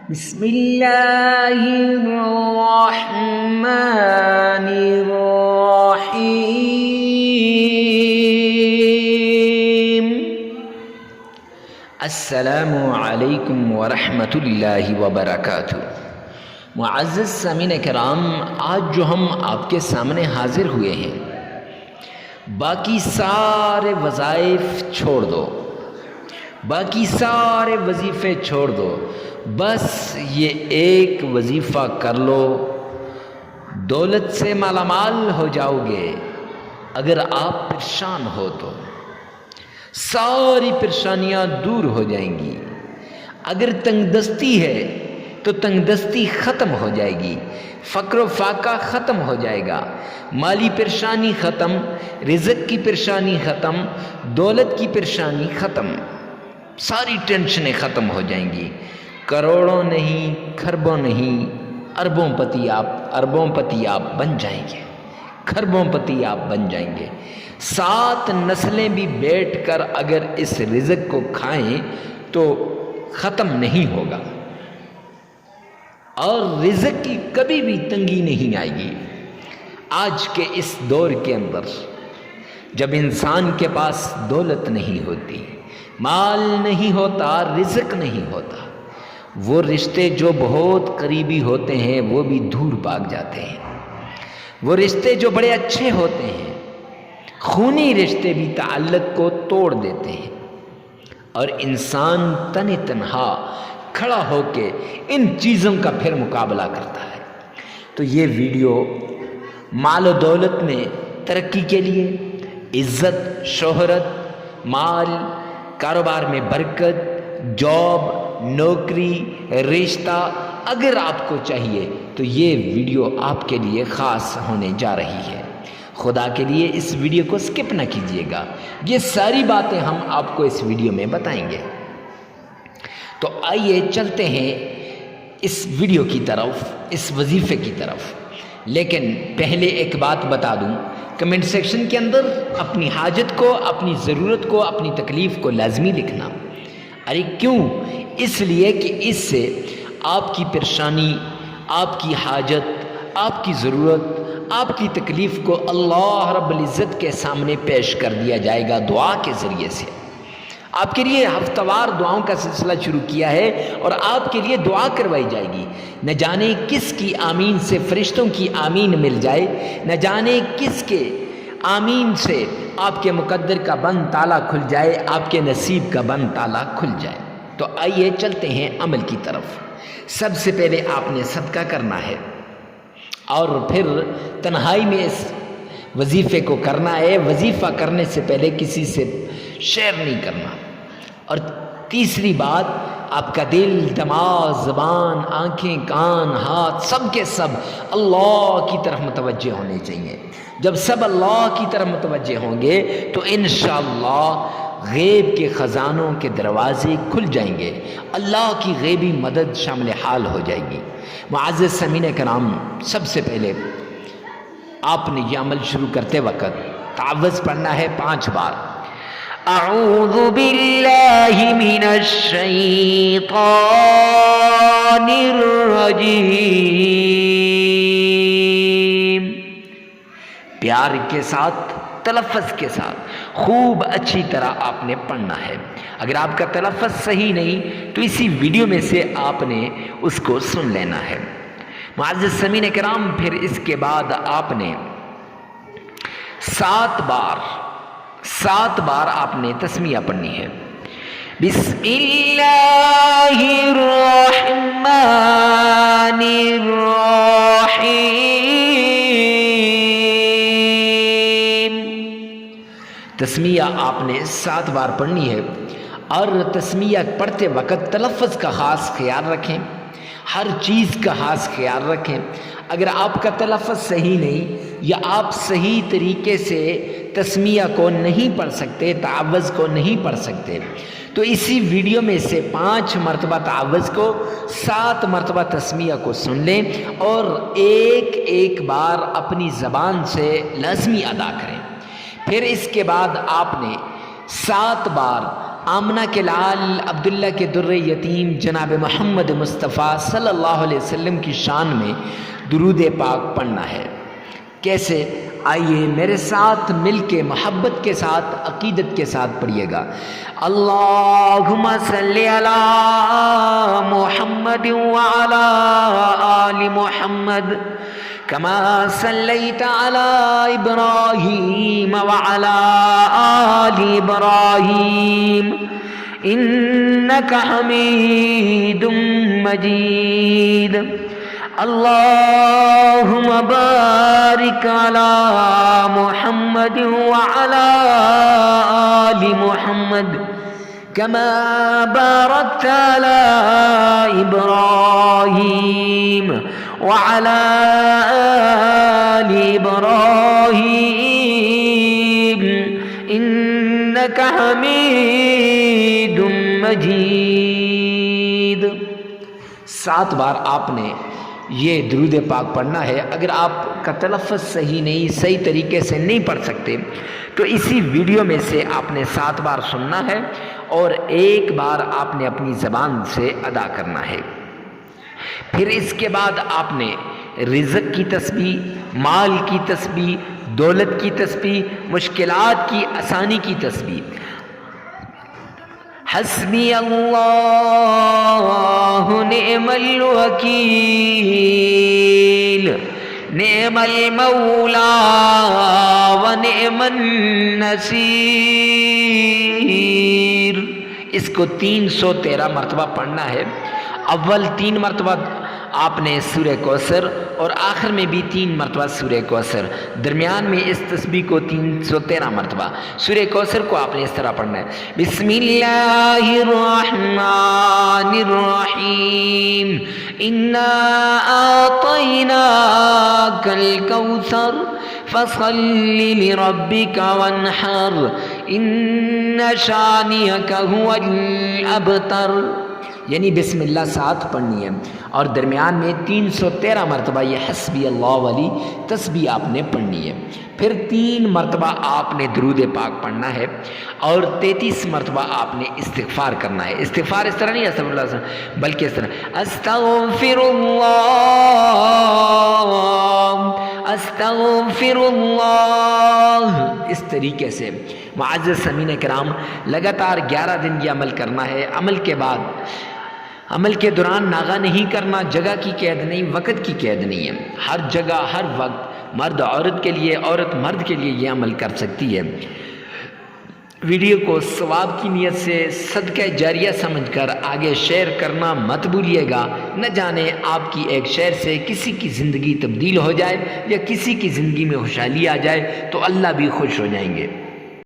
بسم اللہ الرحمن الرحیم۔ السلام علیکم ورحمۃ اللہ وبرکاتہ۔ معزز سامعین کرام، آج جو ہم آپ کے سامنے حاضر ہوئے ہیں، باقی سارے وظائف چھوڑ دو، باقی سارے وظیفے چھوڑ دو، بس یہ ایک وظیفہ کر لو، دولت سے مالا مال ہو جاؤ گے۔ اگر آپ پریشان ہو تو ساری پریشانیاں دور ہو جائیں گی۔ اگر تنگ دستی ہے تو تنگ دستی ختم ہو جائے گی، فقر و فاقہ ختم ہو جائے گا، مالی پریشانی ختم، رزق کی پریشانی ختم، دولت کی پریشانی ختم، ساری ٹینشنیں ختم ہو جائیں گی۔ کروڑوں نہیں، کھربوں نہیں، اربوں پتی آپ بن جائیں گے، کھربوں پتی آپ بن جائیں گے۔ 7 نسلیں بھی بیٹھ کر اگر اس رزق کو کھائیں تو ختم نہیں ہوگا، اور رزق کی کبھی بھی تنگی نہیں آئے گی۔ آج کے اس دور کے اندر جب انسان کے پاس دولت نہیں ہوتی، مال نہیں ہوتا، رزق نہیں ہوتا، وہ رشتے جو بہت قریبی ہوتے ہیں وہ بھی دور بھاگ جاتے ہیں۔ وہ رشتے جو بڑے اچھے ہوتے ہیں، خونی رشتے بھی تعلق کو توڑ دیتے ہیں، اور انسان تن تنہا کھڑا ہو کے ان چیزوں کا پھر مقابلہ کرتا ہے۔ تو یہ ویڈیو مال و دولت میں ترقی کے لیے، عزت، شہرت، مال، کاروبار میں برکت، جاب، نوکری، رشتہ اگر آپ کو چاہیے تو یہ ویڈیو آپ کے لیے خاص ہونے جا رہی ہے۔ خدا کے لیے اس ویڈیو کو سکپ نہ کیجیے گا، یہ ساری باتیں ہم آپ کو اس ویڈیو میں بتائیں گے۔ تو آئیے چلتے ہیں اس ویڈیو کی طرف، اس وظیفے کی طرف۔ لیکن پہلے ایک بات بتا دوں، کمنٹ سیکشن کے اندر اپنی حاجت کو، اپنی ضرورت کو، اپنی تکلیف کو لازمی لکھنا۔ ارے کیوں؟ اس لیے کہ اس سے آپ کی پریشانی، آپ کی حاجت، آپ کی ضرورت، آپ کی تکلیف کو اللہ رب العزت کے سامنے پیش کر دیا جائے گا دعا کے ذریعے سے۔ آپ کے لیے ہفتہ وار دعاؤں کا سلسلہ شروع کیا ہے، اور آپ کے لیے دعا کروائی جائے گی۔ نہ جانے کس کی آمین سے فرشتوں کی آمین مل جائے، نہ جانے کس کے آمین سے آپ کے مقدر کا بند تالا کھل جائے، آپ کے نصیب کا بند تالا کھل جائے۔ تو آئیے چلتے ہیں عمل کی طرف۔ سب سے پہلے آپ نے صدقہ کرنا ہے، اور پھر تنہائی میں اس وظیفے کو کرنا ہے۔ وظیفہ کرنے سے پہلے کسی سے شیئر نہیں کرنا۔ اور تیسری بات، آپ کا دل، دماغ، زبان، آنکھیں، کان، ہاتھ سب کے سب اللہ کی طرف متوجہ ہونے چاہیے۔ جب سب اللہ کی طرف متوجہ ہوں گے تو انشاءاللہ غیب کے خزانوں کے دروازے کھل جائیں گے، اللہ کی غیبی مدد شامل حال ہو جائے گی۔ معزز سامعین کرام، سب سے پہلے آپ نے یہ عمل شروع کرتے وقت تعوذ پڑھنا ہے 5 بار۔ اعوذ باللہ من الشیطان الرجیم۔ پیار کے ساتھ، تلفظ کے ساتھ خوب اچھی طرح آپ نے پڑھنا ہے۔ اگر آپ کا تلفظ صحیح نہیں تو اسی ویڈیو میں سے آپ نے اس کو سن لینا ہے۔ معزز سامعین کرام، پھر اس کے بعد آپ نے 7 بار آپ نے تسمیہ پڑھنی ہے۔ بسم اللہ الرحمن الرحیم۔ تسمیہ آپ نے 7 بار پڑھنی ہے، اور تسمیہ پڑھتے وقت تلفظ کا خاص خیال رکھیں، ہر چیز کا خاص خیال رکھیں۔ اگر آپ کا تلفظ صحیح نہیں، یا آپ صحیح طریقے سے تسمیہ کو نہیں پڑھ سکتے، تعوذ کو نہیں پڑھ سکتے، تو اسی ویڈیو میں سے 5 مرتبہ تعوذ کو، 7 مرتبہ تسمیہ کو سن لیں، اور ایک بار اپنی زبان سے لازمی ادا کریں۔ پھر اس کے بعد آپ نے 7 بار آمنہ کے لال عبداللہ کے در یتیم جناب محمد مصطفیٰ صلی اللہ علیہ وسلم کی شان میں درود پاک پڑھنا ہے۔ کیسے؟ آئیے میرے ساتھ مل کے محبت کے ساتھ عقیدت کے ساتھ پڑھیے گا۔ اللہم صلی علی محمد وعلی آل محمد کما صلیت علی ابراہیم وعلی آل ابراہیم انک حمید مجید۔ اللہم بارک علی محمد وعلی آل محمد کما بارکت علی ابراہیم وعلی آل ابراہیم انک حمید مجید۔ 7 بار آپ نے یہ درود پاک پڑھنا ہے۔ اگر آپ کا تلفظ صحیح نہیں، صحیح طریقے سے نہیں پڑھ سکتے تو اسی ویڈیو میں سے آپ نے 7 بار سننا ہے اور 1 بار آپ نے اپنی زبان سے ادا کرنا ہے۔ پھر اس کے بعد آپ نے رزق کی تسبیح، مال کی تسبیح، دولت کی تسبیح، مشکلات کی آسانی کی تسبیح، حسبی اللہ نعم الوکیل نعم المولا ونعم النصیر، اس کو 313 مرتبہ پڑھنا ہے۔ اول 3 مرتبہ آپ نے سورہ کوثر اور آخر میں بھی 3 مرتبہ سورہ کوثر، درمیان میں اس تسبیح کو 313 مرتبہ۔ سورہ کوثر کو آپ نے اس طرح پڑھنا ہے، بسم اللہ الرحمن الرحیم انا اعطیناک الکوثر فصل لربک وانحر ان شانئک هو الابتر، یعنی بسم اللہ 7 پڑھنی ہے اور درمیان میں 313 مرتبہ یہ حسبی اللہ والی تسبیح آپ نے پڑھنی ہے۔ پھر 3 مرتبہ آپ نے درود پاک پڑھنا ہے اور 33 مرتبہ آپ نے استغفار کرنا ہے۔ استغفار اس طرح نہیں استغفر اللہ بلکہ اس طرح استغفر اللہ، اس طریقے سے۔ معزز سامعین کرام، لگاتار 11 دن یہ عمل کرنا ہے۔ عمل کے دوران ناغہ نہیں کرنا، جگہ کی قید نہیں، وقت کی قید نہیں ہے۔ ہر جگہ ہر وقت مرد عورت کے لیے، عورت مرد کے لیے یہ عمل کر سکتی ہے۔ ویڈیو کو ثواب کی نیت سے صدقہ جاریہ سمجھ کر آگے شیئر کرنا مت بھولیے گا، نہ جانے آپ کی ایک شیئر سے کسی کی زندگی تبدیل ہو جائے یا کسی کی زندگی میں خوشحالی آ جائے تو اللہ بھی خوش ہو جائیں گے۔